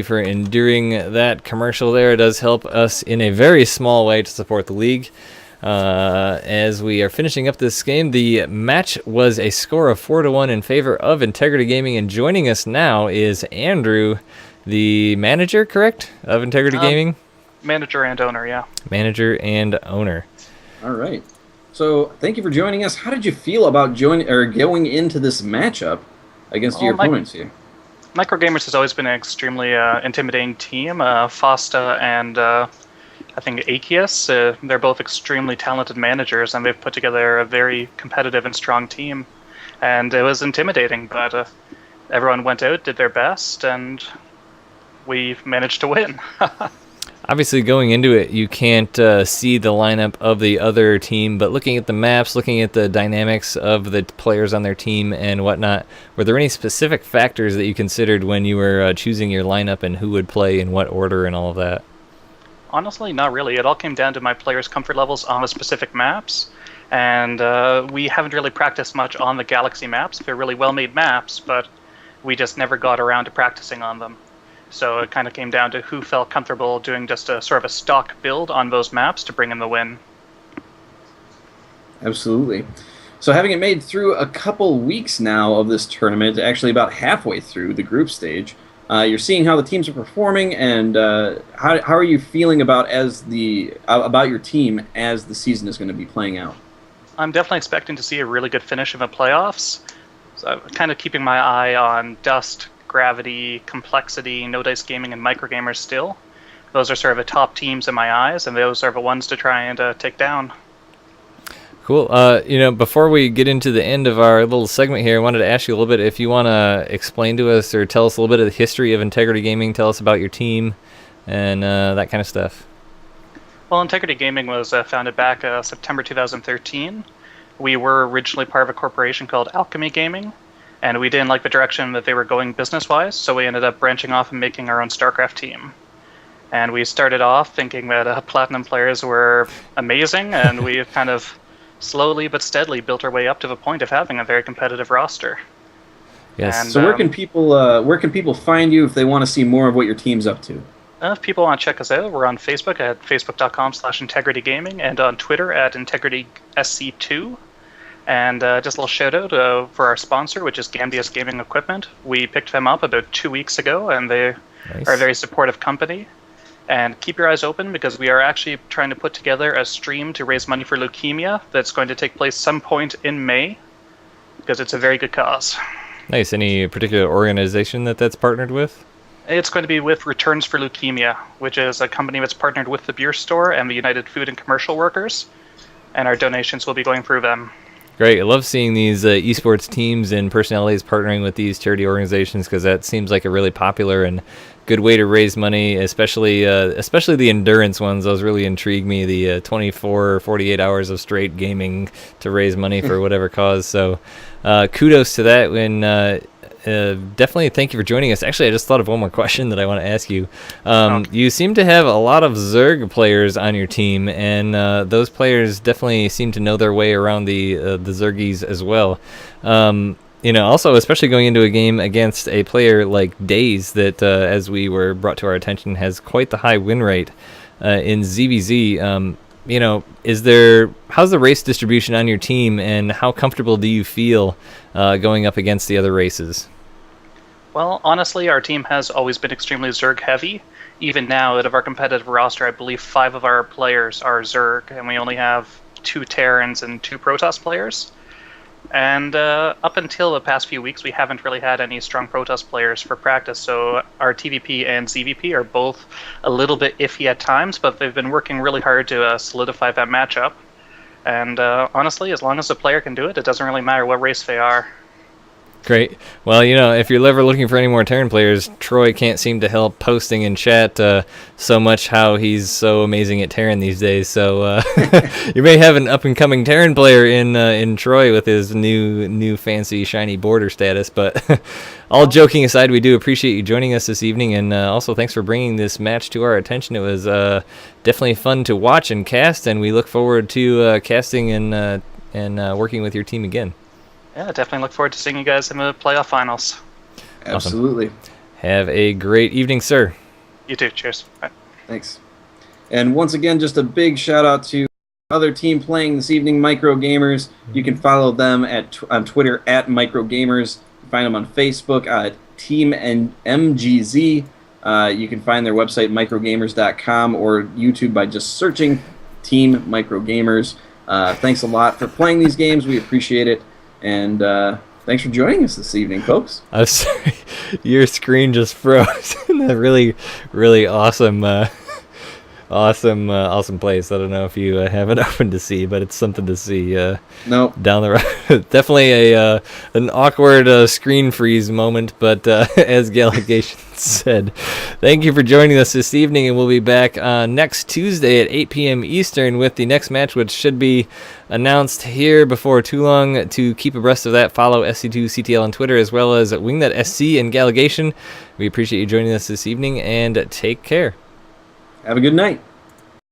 for enduring that commercial there. It does help us in a very small way to support the league. As we are finishing up this game, the match was a score of 4-1 in favor of Integrity Gaming, and joining us now is Andrew, the manager, correct, of Integrity Gaming? Manager and owner, yeah. Manager and owner. All right. So thank you for joining us. How did you feel about going into this matchup against your opponents here? MicroGamerZ has always been an extremely intimidating team. Fosta and I think Akias, they're both extremely talented managers, and they've put together a very competitive and strong team. And it was intimidating, but everyone went out, did their best, and we managed to win. Obviously, going into it, you can't see the lineup of the other team, but looking at the maps, looking at the dynamics of the players on their team and whatnot, were there any specific factors that you considered when you were choosing your lineup and who would play in what order and all of that? Honestly, not really. It all came down to my players' comfort levels on the specific maps, and we haven't really practiced much on the Galaxy maps. They're really well-made maps, but we just never got around to practicing on them. So it kind of came down to who felt comfortable doing just a sort of a stock build on those maps to bring in the win. Absolutely. So having it made through a couple weeks now of this tournament, actually about halfway through the group stage, you're seeing how the teams are performing, and how are you feeling about your team as the season is going to be playing out? I'm definitely expecting to see a really good finish in the playoffs. So I'm kind of keeping my eye on Dust, Gravity, Complexity, No Dice Gaming, and MicroGamerZ still. Those are sort of the top teams in my eyes, and those are the ones to try and take down. Cool. Before we get into the end of our little segment here, I wanted to ask you a little bit if you want to explain to us or tell us a little bit of the history of Integrity Gaming, tell us about your team, and that kind of stuff. Well, Integrity Gaming was founded back September 2013. We were originally part of a corporation called Alchemy Gaming, and we didn't like the direction that they were going business-wise, so we ended up branching off and making our own StarCraft team. And we started off thinking that Platinum players were amazing, and we've kind of slowly but steadily built our way up to the point of having a very competitive roster. Yes. And, so where can people find you if they want to see more of what your team's up to? If people want to check us out, we're on Facebook at facebook.com/integritygaming and on Twitter at integritysc2. And just a little shout out for our sponsor, which is Gambius Gaming Equipment. We picked them up about 2 weeks ago, and they are a very supportive company. And keep your eyes open, because we are actually trying to put together a stream to raise money for leukemia that's going to take place some point in May, because it's a very good cause. Nice. Any particular organization that's partnered with? It's going to be with Returns for Leukemia, which is a company that's partnered with the beer store and the United Food and Commercial Workers, and our donations will be going through them. Great. I love seeing these esports teams and personalities partnering with these charity organizations, because that seems like a really popular and good way to raise money, especially the endurance ones. Those really intrigue me, the 24 or 48 hours of straight gaming to raise money for whatever cause. So kudos to that. Definitely thank you for joining us. Actually, I just thought of one more question that I want to ask you. You seem to have a lot of Zerg players on your team, and those players definitely seem to know their way around the Zergies as well. Also, especially going into a game against a player like Daze that, as we were brought to our attention, has quite the high win rate in ZVZ. How's the race distribution on your team, and how comfortable do you feel going up against the other races? Well, honestly, our team has always been extremely Zerg heavy. Even now, out of our competitive roster, I believe 5 of our players are Zerg, and we only have 2 Terrans and 2 Protoss players. And up until the past few weeks, we haven't really had any strong Protoss players for practice, so our TVP and ZVP are both a little bit iffy at times, but they've been working really hard to solidify that matchup. And honestly, as long as the player can do it, it doesn't really matter what race they are. Great. Well, if you're ever looking for any more Terran players, Troy can't seem to help posting in chat so much how he's so amazing at Terran these days. So you may have an up-and-coming Terran player in Troy with his new fancy shiny border status. But all joking aside, we do appreciate you joining us this evening, and also thanks for bringing this match to our attention. It was definitely fun to watch and cast, and we look forward to casting and working with your team again. Yeah, definitely look forward to seeing you guys in the playoff finals. Absolutely. Have a great evening, sir. You too. Cheers. Bye. Thanks. And once again, just a big shout out to other team playing this evening, MicroGamerZ. You can follow them on Twitter at MicroGamerZ. You can find them on Facebook at Team and MGZ. You can find their website, microgamerz.com, or YouTube by just searching Team MicroGamerZ. Thanks a lot for playing these games. We appreciate it. And thanks for joining us this evening, folks. I'm sorry. Your screen just froze in a really, really awesome awesome place. I don't know if you have it open to see, but it's something to see No. down the road. Definitely an awkward screen freeze moment, but as Gallegation said, thank you for joining us this evening, and we'll be back next Tuesday at 8 p.m. Eastern with the next match, which should be announced here before too long. To keep abreast of that, follow SC2CTL on Twitter, as well as Wingnet SC and Gallegation. We appreciate you joining us this evening, and take care. Have a good night.